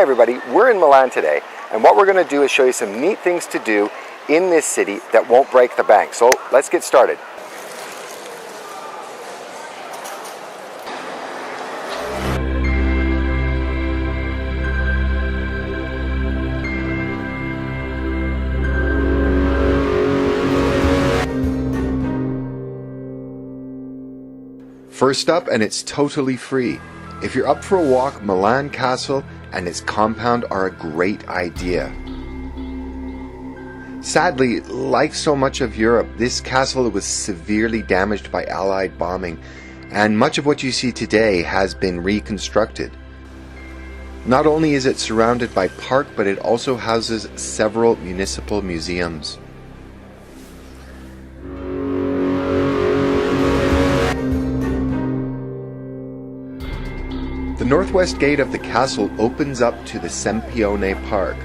Hi everybody, we're in Milan today, and what we're going to do is show you some neat things to do in this city that won't break the bank. So let's get started. First up, and it's totally free. If you're up for a walk, Milan Castle and its compound are a great idea. Sadly, like so much of Europe, this castle was severely damaged by Allied bombing, and much of what you see today has been reconstructed. Not only is it surrounded by park, but it also houses several municipal museums. The northwest gate of the castle opens up to the Sempione Park.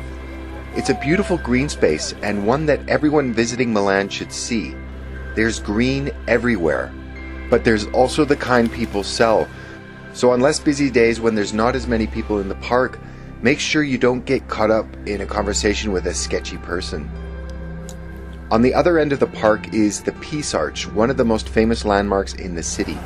It's a beautiful green space and one that everyone visiting Milan should see. There's green everywhere, but there's also the kind people sell. So on less busy days when there's not as many people in the park, make sure you don't get caught up in a conversation with a sketchy person. On the other end of the park is the Peace Arch, one of the most famous landmarks in the city.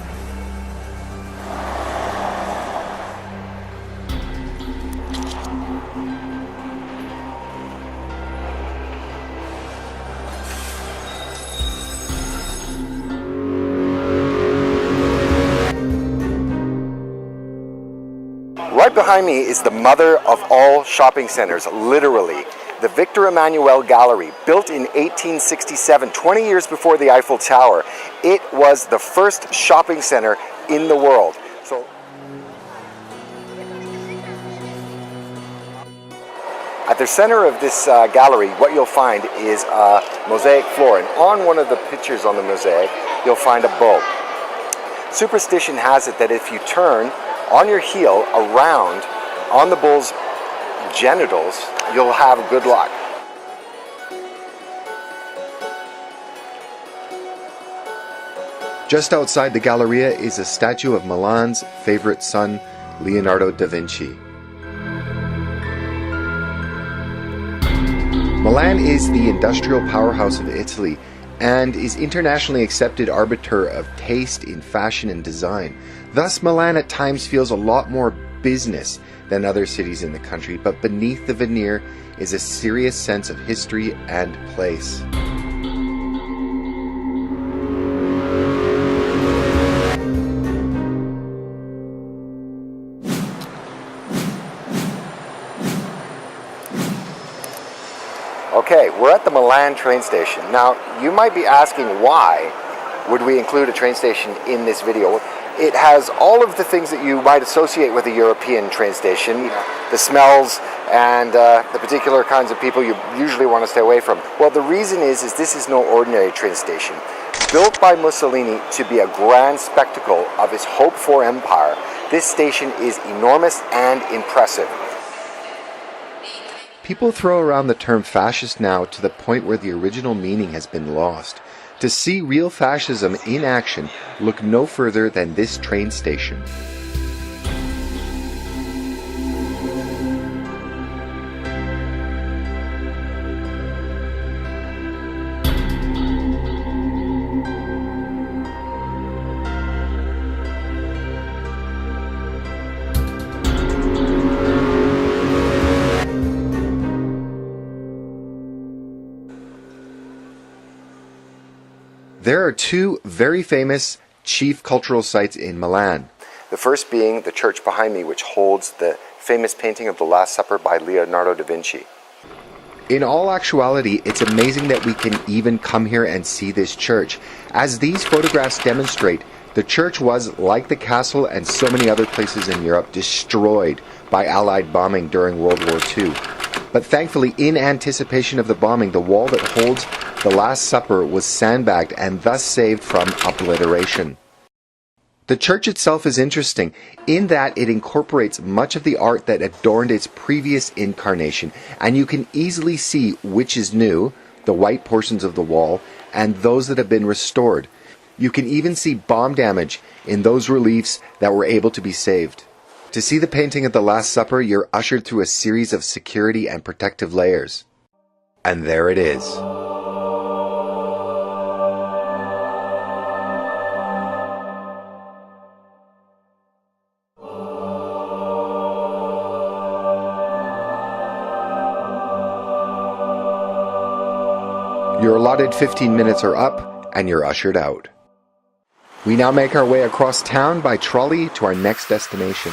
Right behind me is the mother of all shopping centers, literally. The Victor Emmanuel Gallery, built in 1867, 20 years before the Eiffel Tower. It was the first shopping center in the world. So, at the center of this gallery, what you'll find is a mosaic floor. And on one of the pictures on the mosaic, you'll find a bull. Superstition has it that if you turn on your heel around on the bull's genitals, you'll have good luck. Just outside the Galleria is a statue of Milan's favorite son, Leonardo da Vinci. Milan is the industrial powerhouse of Italy and is internationally accepted arbiter of taste in fashion and design. Thus, Milan at times feels a lot more business than other cities in the country, but beneath the veneer is a serious sense of history and place. Okay, we're at the Milan train station. Now, you might be asking why would we include a train station in this video? It has all of the things that you might associate with a European train station, the smells and the particular kinds of people you usually want to stay away from. Well, the reason is this is no ordinary train station. Built by Mussolini to be a grand spectacle of his hoped-for empire, this station is enormous and impressive. People throw around the term fascist now to the point where the original meaning has been lost. To see real fascism in action, look no further than this train station. There are two very famous chief cultural sites in Milan. The first being the church behind me, which holds the famous painting of the Last Supper by Leonardo da Vinci. In all actuality, it's amazing that we can even come here and see this church. As these photographs demonstrate, the church was, like the castle and so many other places in Europe, destroyed by Allied bombing during World War II. But thankfully, in anticipation of the bombing, the wall that holds the Last Supper was sandbagged and thus saved from obliteration. The church itself is interesting in that it incorporates much of the art that adorned its previous incarnation, and you can easily see which is new, the white portions of the wall, and those that have been restored. You can even see bomb damage in those reliefs that were able to be saved. To see the painting of the Last Supper, you're ushered through a series of security and protective layers. And there it is. Your allotted 15 minutes are up, and you're ushered out. We now make our way across town by trolley to our next destination.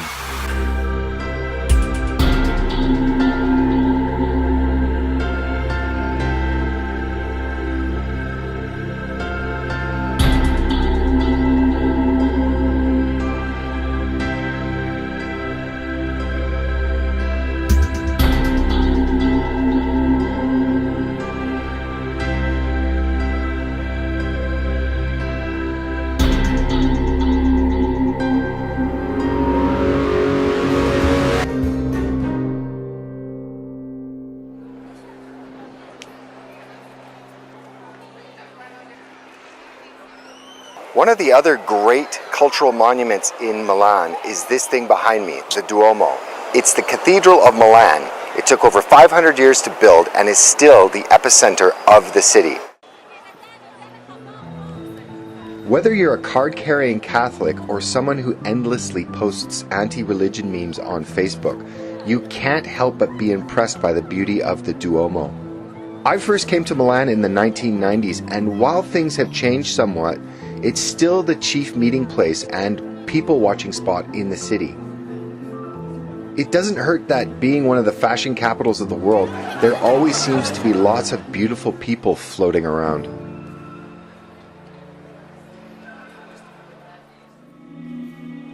One of the other great cultural monuments in Milan is this thing behind me, the Duomo. It's the Cathedral of Milan. It took over 500 years to build and is still the epicenter of the city. Whether you're a card-carrying Catholic or someone who endlessly posts anti-religion memes on Facebook, you can't help but be impressed by the beauty of the Duomo. I first came to Milan in the 1990s, and while things have changed somewhat, it's still the chief meeting place and people-watching spot in the city. It doesn't hurt that being one of the fashion capitals of the world, there always seems to be lots of beautiful people floating around.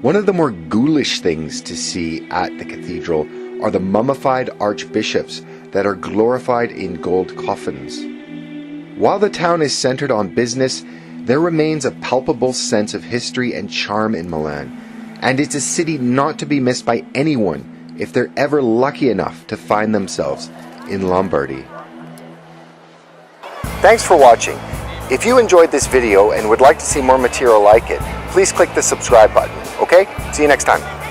One of the more ghoulish things to see at the cathedral are the mummified archbishops that are glorified in gold coffins. While the town is centered on business, there remains a palpable sense of history and charm in Milan, and it's a city not to be missed by anyone if they're ever lucky enough to find themselves in Lombardy. Thanks for watching. If you enjoyed this video and would like to see more material like it, please click the subscribe button, okay? See you next time.